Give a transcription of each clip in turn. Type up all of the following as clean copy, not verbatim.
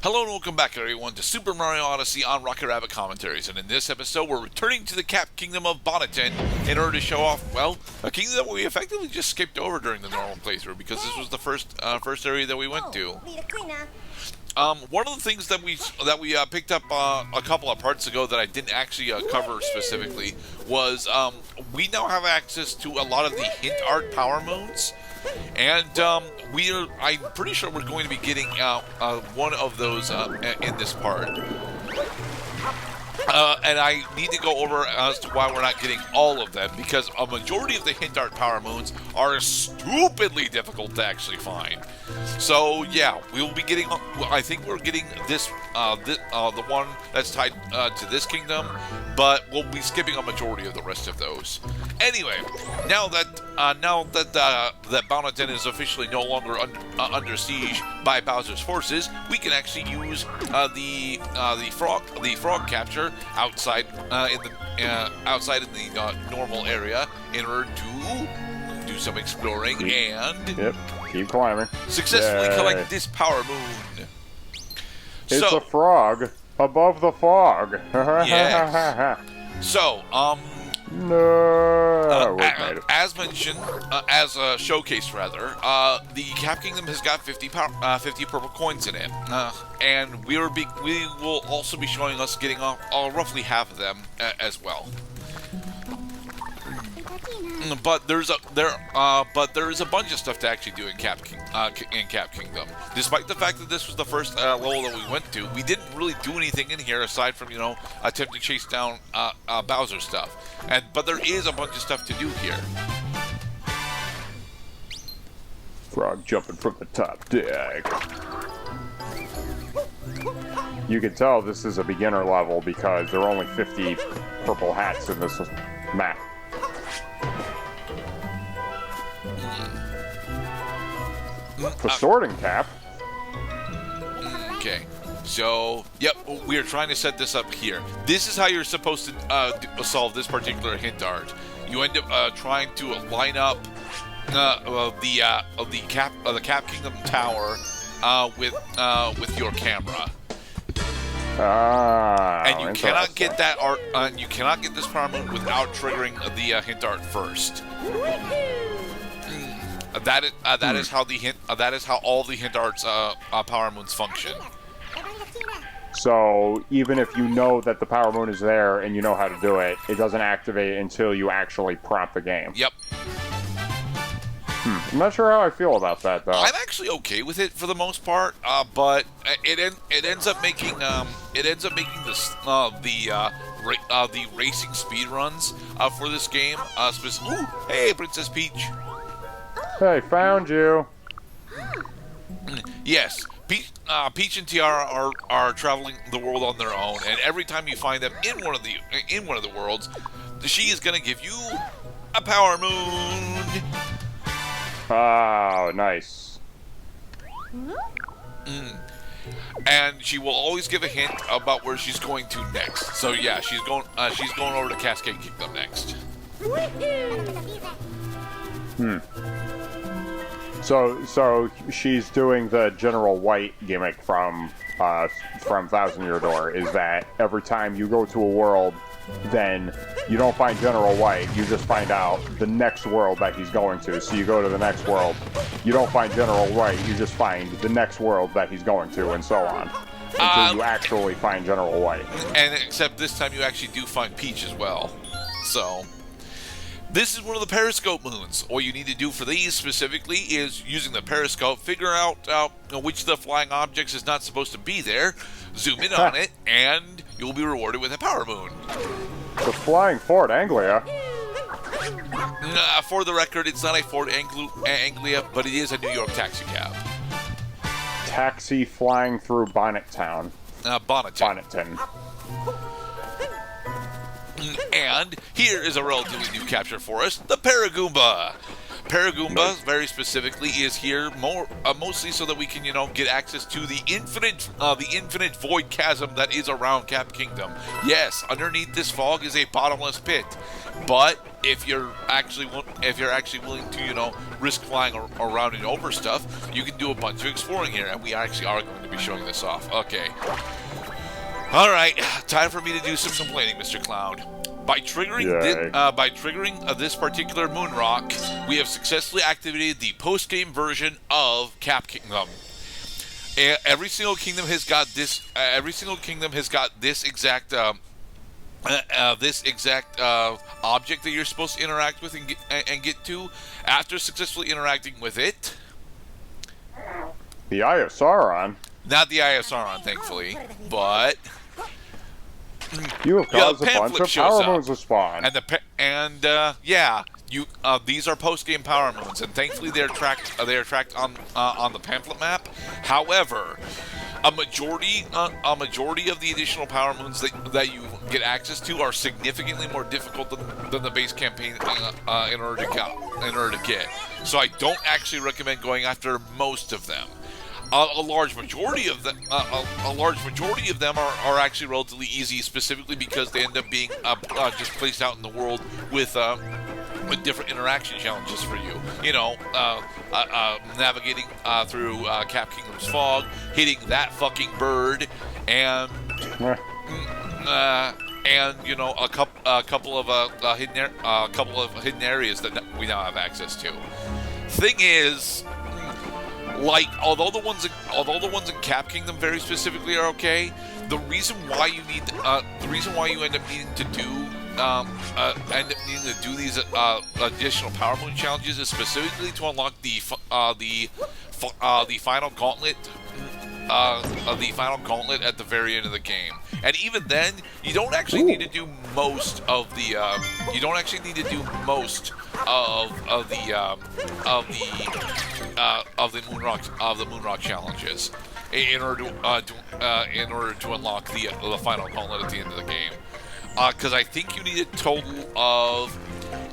Hello and welcome back, everyone, to Super Mario Odyssey on Rocket Rabbit Commentaries. And in this episode, we're returning to the Cap Kingdom of Bonnetton in order to show off, well, a kingdom that we effectively just skipped over during the normal playthrough because this was the first area that we went to. One of the things that we picked up a couple of parts ago that I didn't actually cover specifically was we now have access to a lot of the hint art power moons. And I'm pretty sure we're going to be getting one of those in this part. And I need to go over as to why we're not getting all of them, because a majority of the hint art power moons are stupidly difficult to actually find. So yeah, we will be getting. I think we're getting the one that's tied to this kingdom, but we'll be skipping a majority of the rest of those. Anyway, now that Bonnetton is officially no longer under siege by Bowser's forces, we can actually use the frog capture outside in the normal area in order to do some exploring and keep climbing. Successfully collect this power moon. It's a frog above the fog. Yes. So, no. As mentioned, as showcased rather, the Cap Kingdom has got 50 purple coins in it, and we will also be showing us getting roughly half of them as well. But there is a bunch of stuff to actually do in Cap Kingdom. Despite the fact that this was the first level that we went to, we didn't really do anything in here aside from attempt to chase down Bowser stuff. But there is a bunch of stuff to do here. Frog jumping from the top deck. You can tell this is a beginner level because there are only 50 purple hats in this map. The sorting cap. Okay, so yep, we are trying to set this up here. This is how you're supposed to solve this particular hint art. You end up trying to line up the Cap Kingdom tower with your camera. And you cannot get that art. You cannot get this power moon without triggering the hint art first. That is how all the hint arts power moons function. So even if you know that the power moon is there and you know how to do it, it doesn't activate until you actually prompt the game. Yep. I'm not sure how I feel about that though. I'm actually okay with it for the most part, but it ends up making the racing speed runs for this game. Ooh, hey, Princess Peach. Hey, found you. Yes, Peach and Tiara are traveling the world on their own, and every time you find them in one of the worlds, she is going to give you a power moon. Oh, nice. And she will always give a hint about where she's going to next. So yeah, she's going over to Cascade Kingdom next. So she's doing the General White gimmick from Thousand Year Door, is that every time you go to a world, then you don't find General White, you just find out the next world that he's going to. So you go to the next world, you don't find General White, you just find the next world that he's going to, and so on. Until you actually find General White. And except this time you actually do find Peach as well. So this is one of the periscope moons. All you need to do for these specifically is, using the periscope, figure out which of the flying objects is not supposed to be there, zoom in on it, and you'll be rewarded with a power moon. The flying Ford Anglia. For the record, it's not a Ford Anglia, but it is a New York taxi cab. Taxi flying through Bonnetton. Bonnetton. And here is a relatively new capture for us, the PAragoomba. PAragoomba, very specifically, is here mostly so that we can, get access to the infinite void chasm that is around Cap Kingdom. Yes, underneath this fog is a bottomless pit, but if you're actually willing to, risk flying around and over stuff, you can do a bunch of exploring here, and we actually are going to be showing this off. Okay. All right, time for me to do some complaining, Mr. Cloud. By triggering this particular moon rock, we have successfully activated the post-game version of Cap Kingdom. Every single kingdom has got this. This exact object that you're supposed to interact with and get to. After successfully interacting with it, the Eye of Sauron. Not the Eye of Sauron, thankfully, but. You have caused a bunch of power moons to spawn. These are post-game power moons, and thankfully they are tracked on the pamphlet map. However, a majority of the additional power moons that you get access to are significantly more difficult than the base campaign in order to get. So I don't actually recommend going after most of them. A large majority of them are actually relatively easy, specifically because they end up being just placed out in the world with different interaction challenges for you. Navigating through Cap Kingdom's fog, hitting that fucking bird, and a couple of hidden areas that we now have access to. Thing is. Although the ones in Cap Kingdom very specifically are okay, the reason why you end up needing to do these additional power moon challenges is specifically to unlock the final gauntlet. The final gauntlet at the very end of the game, and even then, you don't actually need to do most of the. You don't actually need to do most of the moonrock challenges in order to unlock the final gauntlet at the end of the game. Because I think you need a total of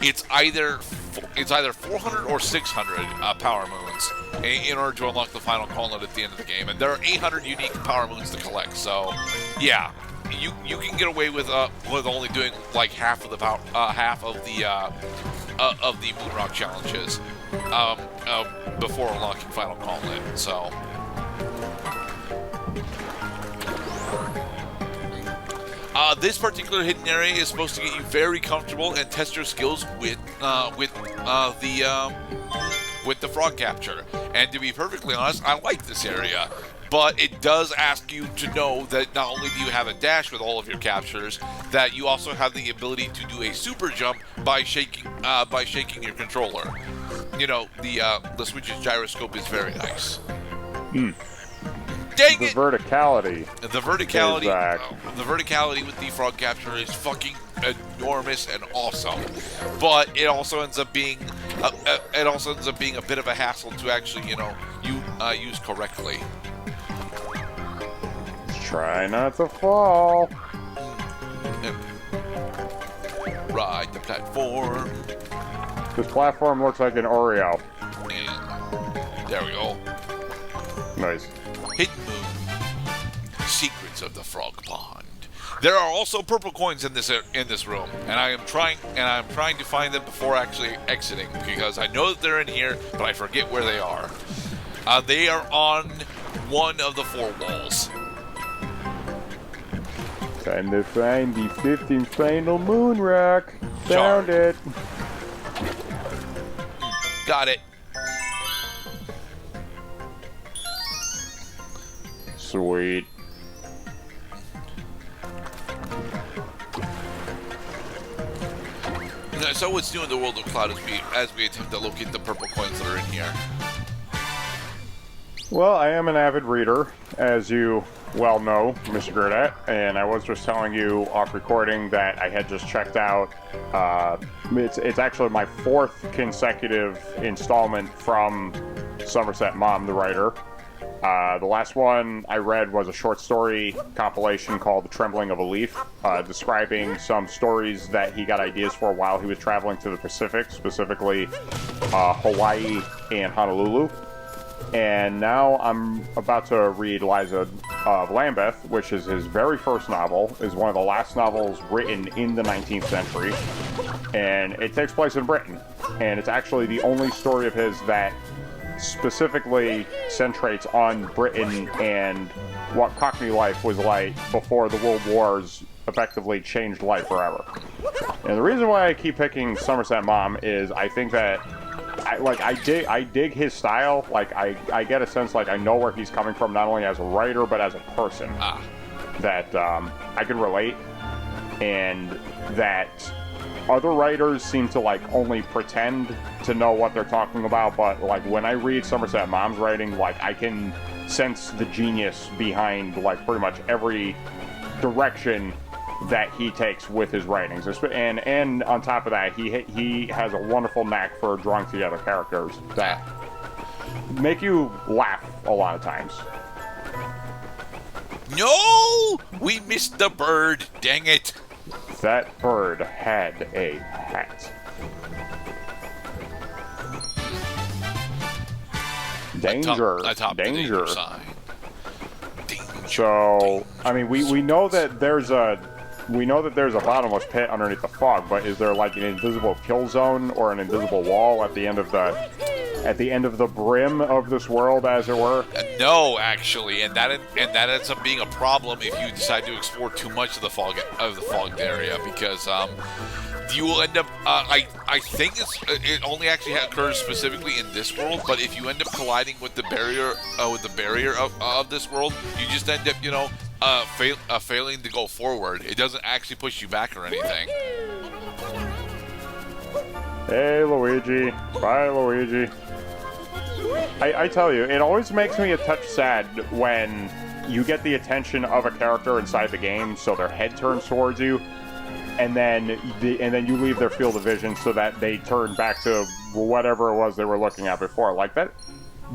it's either 400 or 600 power moons in order to unlock the final gauntlet at the end of the game, and there are 800 unique power moons to collect. So, yeah, you can get away with only doing like half of the moonrock challenges before unlocking final gauntlet. So. This particular hidden area is supposed to get you very comfortable and test your skills with the frog capture. And to be perfectly honest, I like this area, but it does ask you to know that not only do you have a dash with all of your captures, that you also have the ability to do a super jump by shaking your controller. The Switch's gyroscope is very nice. Dang the it! Verticality. The verticality with the frog capture is fucking enormous and awesome, but it also ends up being a bit of a hassle to actually use correctly. Try not to fall. Ride the platform. This platform looks like an Oreo. And there we go. Nice. Hidden Moon. Secrets of the Frog Pond. There are also purple coins in this room, and I'm trying to find them before actually exiting, because I know that they're in here, but I forget where they are. They are on one of the 4 walls. Time to find the 5th and final moon rock. Found it. Got it. Sweet. So what's new in the world of Cloud as we attempt to locate the purple coins that are in here? Well, I am an avid reader, as you well know, Mr. Gurdett, and I was just telling you off recording that I had just checked out, it's actually my 4th consecutive installment from Somerset Maugham, the writer, The last one I read was a short story compilation called The Trembling of a Leaf, describing some stories that he got ideas for while he was traveling to the Pacific, specifically Hawaii and Honolulu. And now I'm about to read Liza of Lambeth, which is his very first novel, is one of the last novels written in the 19th century, and it takes place in Britain. And it's actually the only story of his that specifically centrates on Britain and what Cockney life was like before the World Wars effectively changed life forever. And the reason why I keep picking Somerset Maugham is I think that I dig his style. Like I get a sense like I know where he's coming from, not only as a writer but as a person. That I can relate, and that other writers seem to like only pretend to know what they're talking about. But like when I read Somerset Maugham's writing, like I can sense the genius behind like pretty much every direction that he takes with his writings, and on top of that, he has a wonderful knack for drawing together characters that make you laugh a lot of times. No! We missed the bird, dang it. That bird had a hat. Danger. Danger. So, I mean, we know that there's a bottomless pit underneath the fog, but is there like an invisible kill zone or an invisible wall at the end of the brim of this world, as it were? No, actually, and that ends up being a problem if you decide to explore too much of the fogged area, because you will end up. I think it only actually occurs specifically in this world, but if you end up colliding with the barrier of this world, you just end up failing to go forward. It doesn't actually push you back or anything. Hey, Luigi. Bye, Luigi. I tell you, it always makes me a touch sad when you get the attention of a character inside the game, so their head turns towards you, and then you leave their field of vision so that they turn back to whatever it was they were looking at before. Like that.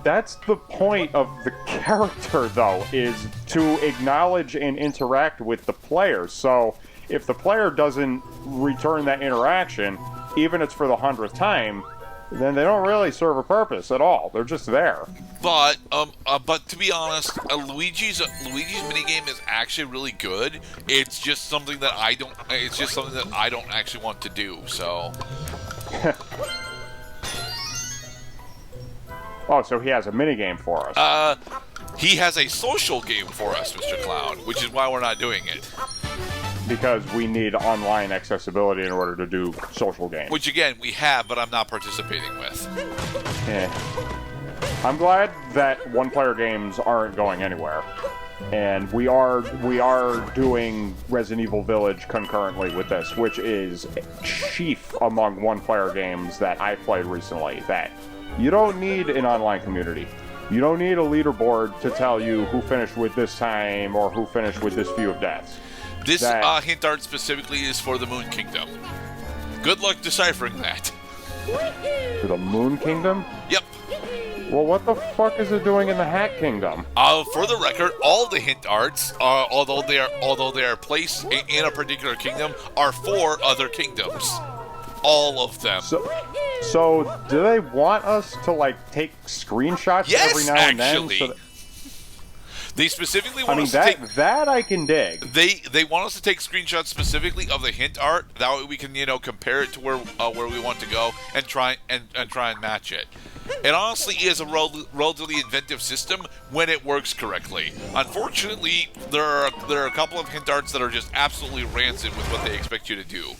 That's the point of the character, though, is to acknowledge and interact with the player. So if the player doesn't return that interaction, even if it's for the 100th time, then they don't really serve a purpose at all. They're just there. But to be honest, Luigi's minigame is actually really good. It's just something that I don't actually want to do. So. Oh, so he has a minigame for us. He has a social game for us, Mr. Cloud, which is why we're not doing it. Because we need online accessibility in order to do social games. Which, again, we have, but I'm not participating with. I'm glad that one-player games aren't going anywhere. And we are doing Resident Evil Village concurrently with this, which is chief among one-player games that I played recently. That you don't need an online community. You don't need a leaderboard to tell you who finished with this time or who finished with this few of deaths. This hint art specifically is for the Moon Kingdom. Good luck deciphering that. For the Moon Kingdom? Yep. Well, what the fuck is it doing in the Hat Kingdom? For the record, all the hint arts, although they are placed in a particular kingdom, are for other kingdoms. All of them. So do they want us to like take screenshots every now and then? Yes, they specifically want us to take... that I can dig. They want us to take screenshots specifically of the hint art. That way we can, compare it to where we want to go and try and match it. It honestly is a relatively inventive system when it works correctly. Unfortunately, there are a couple of hint arts that are just absolutely rancid with what they expect you to do.